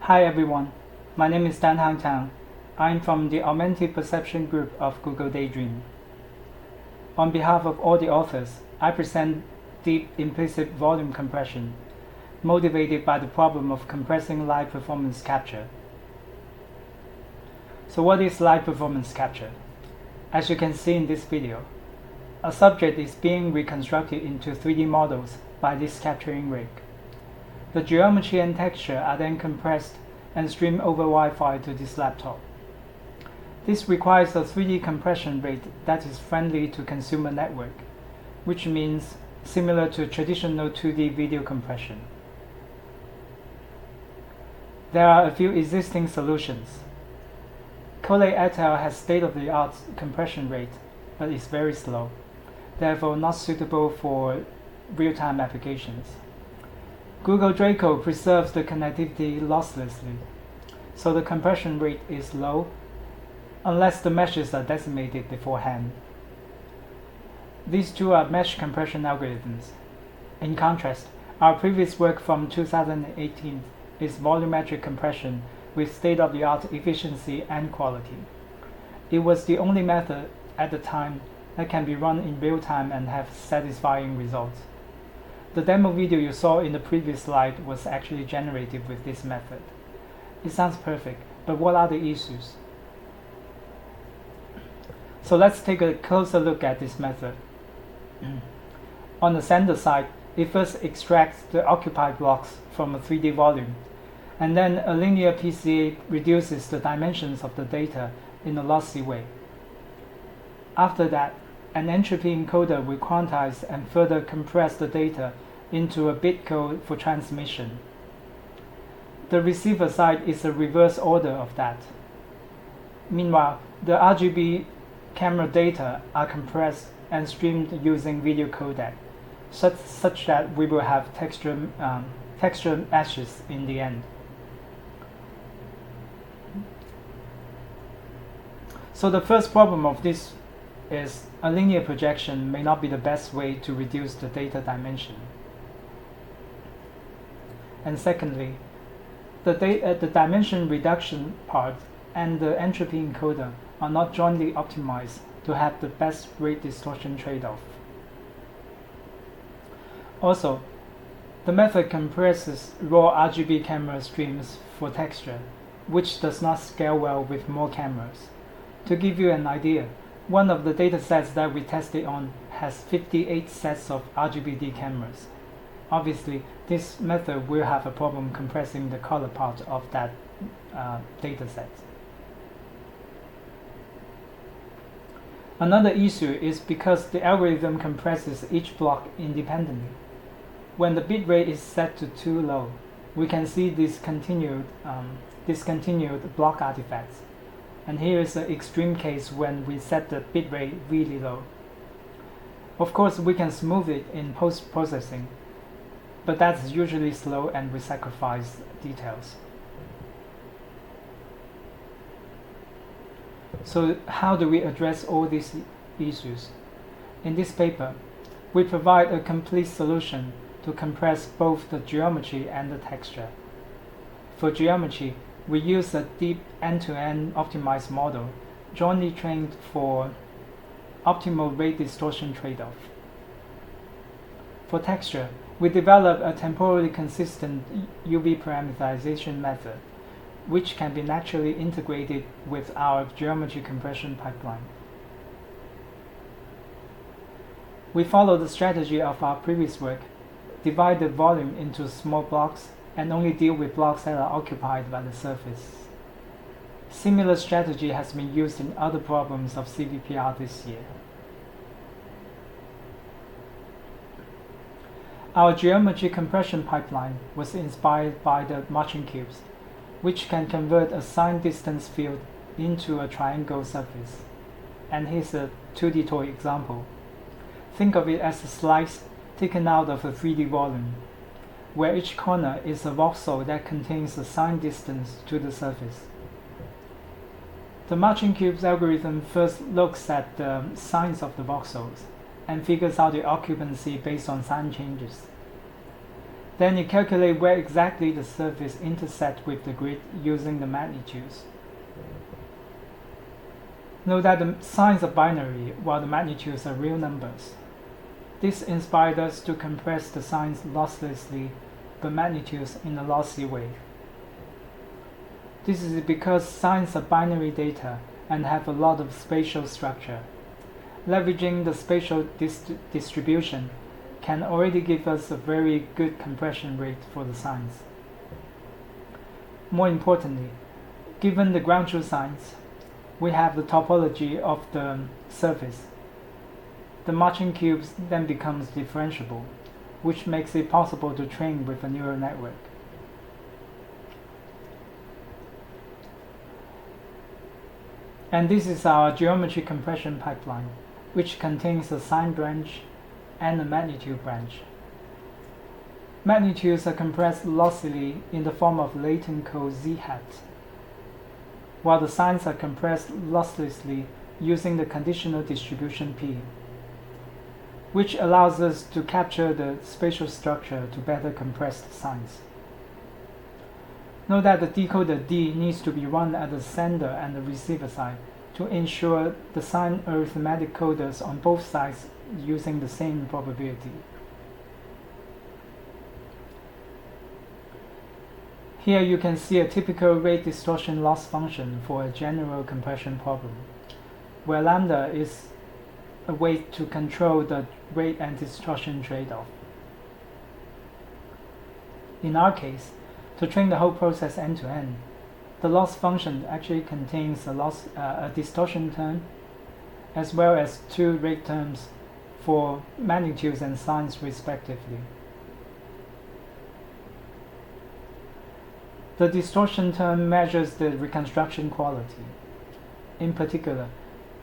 Hi everyone, my name is Dan Hang Tang. I'm from the Augmented Perception Group of Google Daydream. On behalf of all the authors, I present deep implicit volume compression, motivated by the problem of compressing live performance capture. So what is live performance capture? As you can see in this video, a subject is being reconstructed into 3D models by this capturing rig. The geometry and texture are then compressed and streamed over Wi-Fi to this laptop. This requires a 3D compression rate that is friendly to consumer network, which means similar to traditional 2D video compression. There are a few existing solutions. Coley et al. Has state-of-the-art compression rate, but is very slow, therefore not suitable for real-time applications. Google Draco preserves the connectivity losslessly, so the compression rate is low unless the meshes are decimated beforehand. These two are mesh compression algorithms. In contrast, our previous work from 2018 is volumetric compression with state-of-the-art efficiency and quality. It was the only method at the time that can be run in real time and have satisfying results. The demo video you saw in the previous slide was actually generated with this method. It sounds perfect, but what are the issues? So let's take a closer look at this method. On the sender side, it first extracts the occupied blocks from a 3D volume, and then a linear PCA reduces the dimensions of the data in a lossy way. After that, an entropy encoder will quantize and further compress the data into a bit code for transmission. The receiver side is a reverse order of that. Meanwhile, the RGB camera data are compressed and streamed using video codec, such that we will have texture ashes in the end. So the first problem of this is a linear projection may not be the best way to reduce the data dimension. And secondly, the dimension reduction part and the entropy encoder are not jointly optimized to have the best rate distortion trade-off. Also, the method compresses raw RGB camera streams for texture, which does not scale well with more cameras. To give you an idea, one of the datasets that we tested on has 58 sets of RGBD cameras. Obviously, this method will have a problem compressing the color part of that dataset. Another issue is because the algorithm compresses each block independently. When the bitrate is set to too low, we can see discontinued block artifacts. And here is an extreme case when we set the bitrate really low. Of course, we can smooth it in post-processing, but that's usually slow and we sacrifice details. So how do we address all these issues? In this paper, we provide a complete solution to compress both the geometry and the texture. For geometry, we use a deep end-to-end optimized model, jointly trained for optimal rate distortion trade-off. For texture, we develop a temporally consistent UV parameterization method, which can be naturally integrated with our geometry compression pipeline. We follow the strategy of our previous work, divide the volume into small blocks, and only deal with blocks that are occupied by the surface. Similar strategy has been used in other problems of CVPR this year. Our geometry compression pipeline was inspired by the marching cubes, which can convert a signed distance field into a triangle surface. And here's a 2D toy example. Think of it as a slice taken out of a 3D volume, where each corner is a voxel that contains a signed distance to the surface. The marching cubes algorithm first looks at the signs of the voxels and figures out the occupancy based on sign changes. Then you calculate where exactly the surface intersects with the grid using the magnitudes. Note that the signs are binary while the magnitudes are real numbers. This inspired us to compress the signs losslessly but magnitudes in a lossy way. This is because signs are binary data and have a lot of spatial structure. Leveraging the spatial distribution can already give us a very good compression rate for the signs. More importantly, given the ground truth signs, we have the topology of the surface. The marching cubes then becomes differentiable, which makes it possible to train with a neural network. And this is our geometry compression pipeline, which contains a sign branch and a magnitude branch. Magnitudes are compressed lossily in the form of latent code z hat, while the signs are compressed losslessly using the conditional distribution P, which allows us to capture the spatial structure to better compress the signs. Note that the decoder D needs to be run at the sender and the receiver side to ensure the sign arithmetic coders on both sides using the same probability. Here you can see a typical rate distortion loss function for a general compression problem, where lambda is a way to control the rate and distortion trade-off. In our case, to train the whole process end-to-end, the loss function actually contains a distortion term as well as two rate terms for magnitudes and signs respectively. The distortion term measures the reconstruction quality. In particular,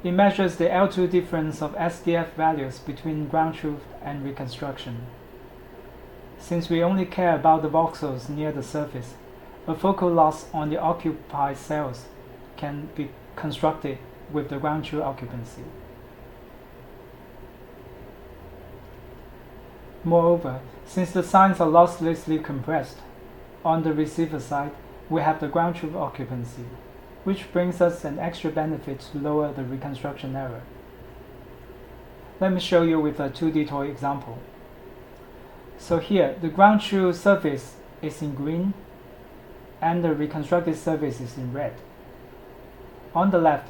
it measures the L2 difference of SDF values between ground truth and reconstruction. Since we only care about the voxels near the surface, a focal loss on the occupied cells can be constructed with the ground truth occupancy. Moreover, since the signs are losslessly compressed, on the receiver side, we have the ground truth occupancy, which brings us an extra benefit to lower the reconstruction error. Let me show you with a 2D toy example. So here, the ground truth surface is in green, and the reconstructed surface is in red. On the left,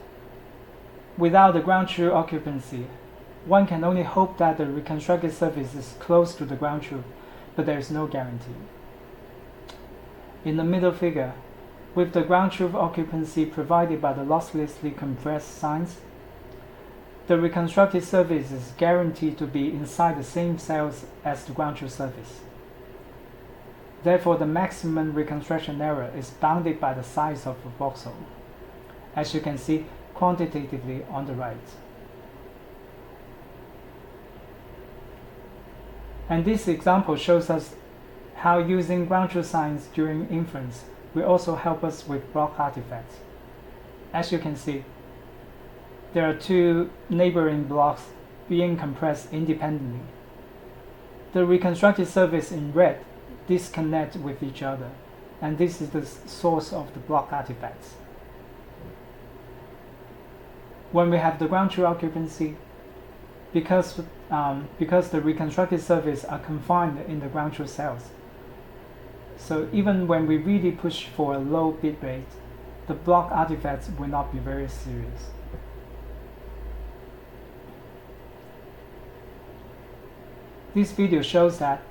without the ground truth occupancy, one can only hope that the reconstructed surface is close to the ground truth, but there is no guarantee. In the middle figure, with the ground truth occupancy provided by the losslessly compressed signs, the reconstructed surface is guaranteed to be inside the same cells as the ground truth surface. Therefore, the maximum reconstruction error is bounded by the size of the voxel, as you can see quantitatively on the right. And this example shows us how using ground truth signs during inference will also help us with block artifacts. As you can see, there are two neighboring blocks being compressed independently. The reconstructed surface in red disconnect with each other, and this is the source of the block artifacts. When we have the ground truth occupancy, because the reconstructed surface are confined in the ground truth cells, so even when we really push for a low bit rate, the block artifacts will not be very serious. This video shows that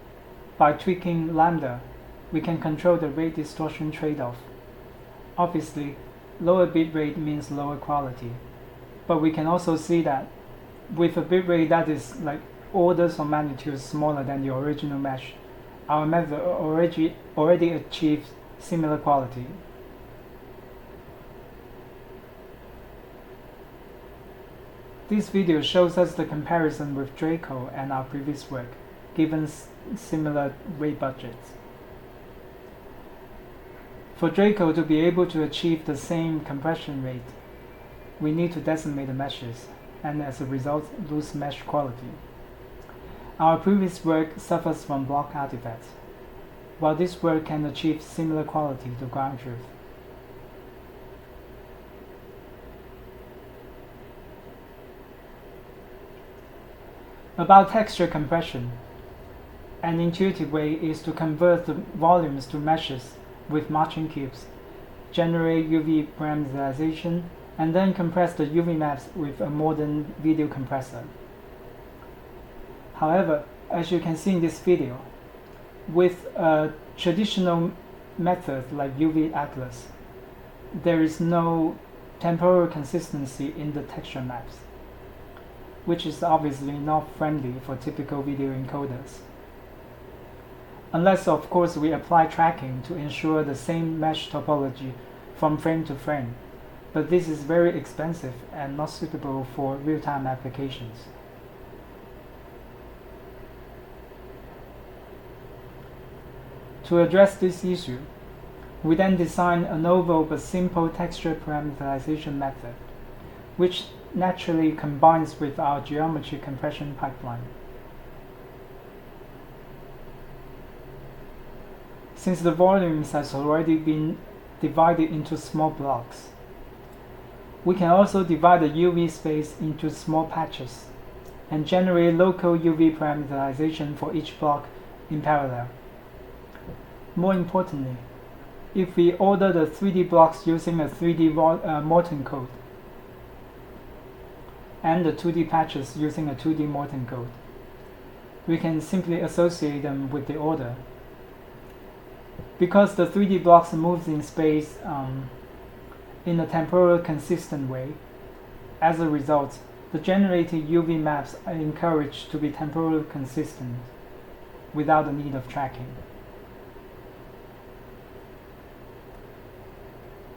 by tweaking lambda, we can control the rate distortion trade-off. Obviously, lower bit rate means lower quality, but we can also see that with a bit rate that is like orders of magnitude smaller than the original mesh, our method already achieves similar quality. This video shows us the comparison with Draco and our previous work, given similar rate budgets. For Draco to be able to achieve the same compression rate, we need to decimate the meshes, and as a result, lose mesh quality. Our previous work suffers from block artifacts. while this work can achieve similar quality to ground truth. About texture compression, an intuitive way is to convert the volumes to meshes with marching cubes, generate UV parameterization, and then compress the UV maps with a modern video compressor. However, as you can see in this video, with a traditional method like UV Atlas, there is no temporal consistency in the texture maps, which is obviously not friendly for typical video encoders. Unless, of course, we apply tracking to ensure the same mesh topology from frame to frame, but this is very expensive and not suitable for real-time applications. To address this issue, we then designed a novel but simple texture parameterization method, which naturally combines with our geometry compression pipeline. Since the volumes has already been divided into small blocks, we can also divide the UV space into small patches and generate local UV parameterization for each block in parallel. More importantly, if we order the 3D blocks using a 3D Morton code and the 2D patches using a 2D Morton code, we can simply associate them with the order. Because the 3D blocks move in space in a temporal consistent way, as a result, the generated UV maps are encouraged to be temporally consistent without the need of tracking.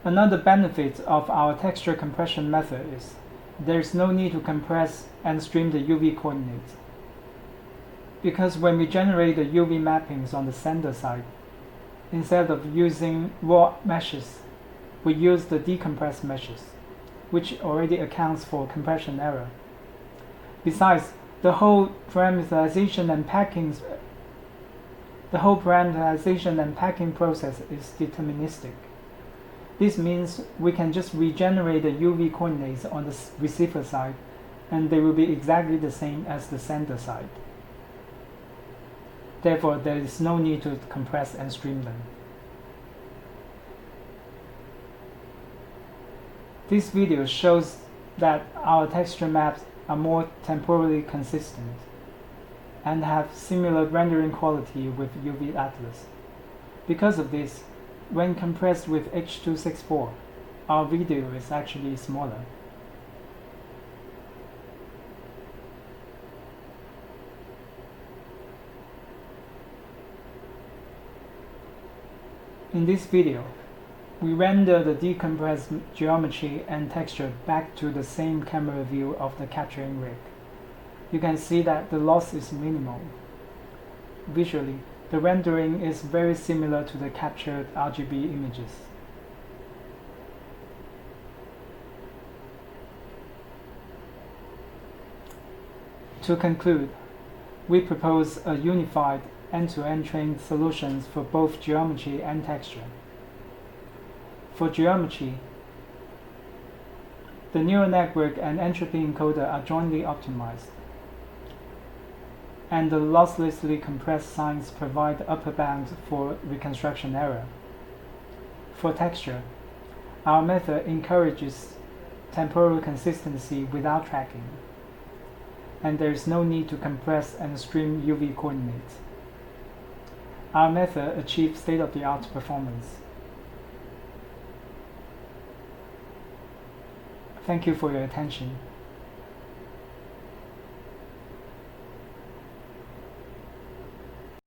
Another benefit of our texture compression method is there is no need to compress and stream the UV coordinates. Because when we generate the UV mappings on the sender side, instead of using raw meshes, we use the decompressed meshes, which already accounts for compression error. Besides, the whole parameterization and packing process is deterministic. This means we can just regenerate the UV coordinates on the receiver side, and they will be exactly the same as the sender side. Therefore, there is no need to compress and stream them. This video shows that our texture maps are more temporally consistent and have similar rendering quality with UV Atlas. Because of this, when compressed with H.264, our video is actually smaller. In this video, we render the decompressed geometry and texture back to the same camera view of the capturing rig. You can see that the loss is minimal. Visually, the rendering is very similar to the captured RGB images. To conclude, we propose a unified end-to-end trained solutions for both geometry and texture. For geometry, the neural network and entropy encoder are jointly optimized, and the losslessly compressed signs provide upper bounds for reconstruction error. For texture, our method encourages temporal consistency without tracking, and there is no need to compress and stream UV coordinates. Our method achieves state-of-the-art performance. Thank you for your attention.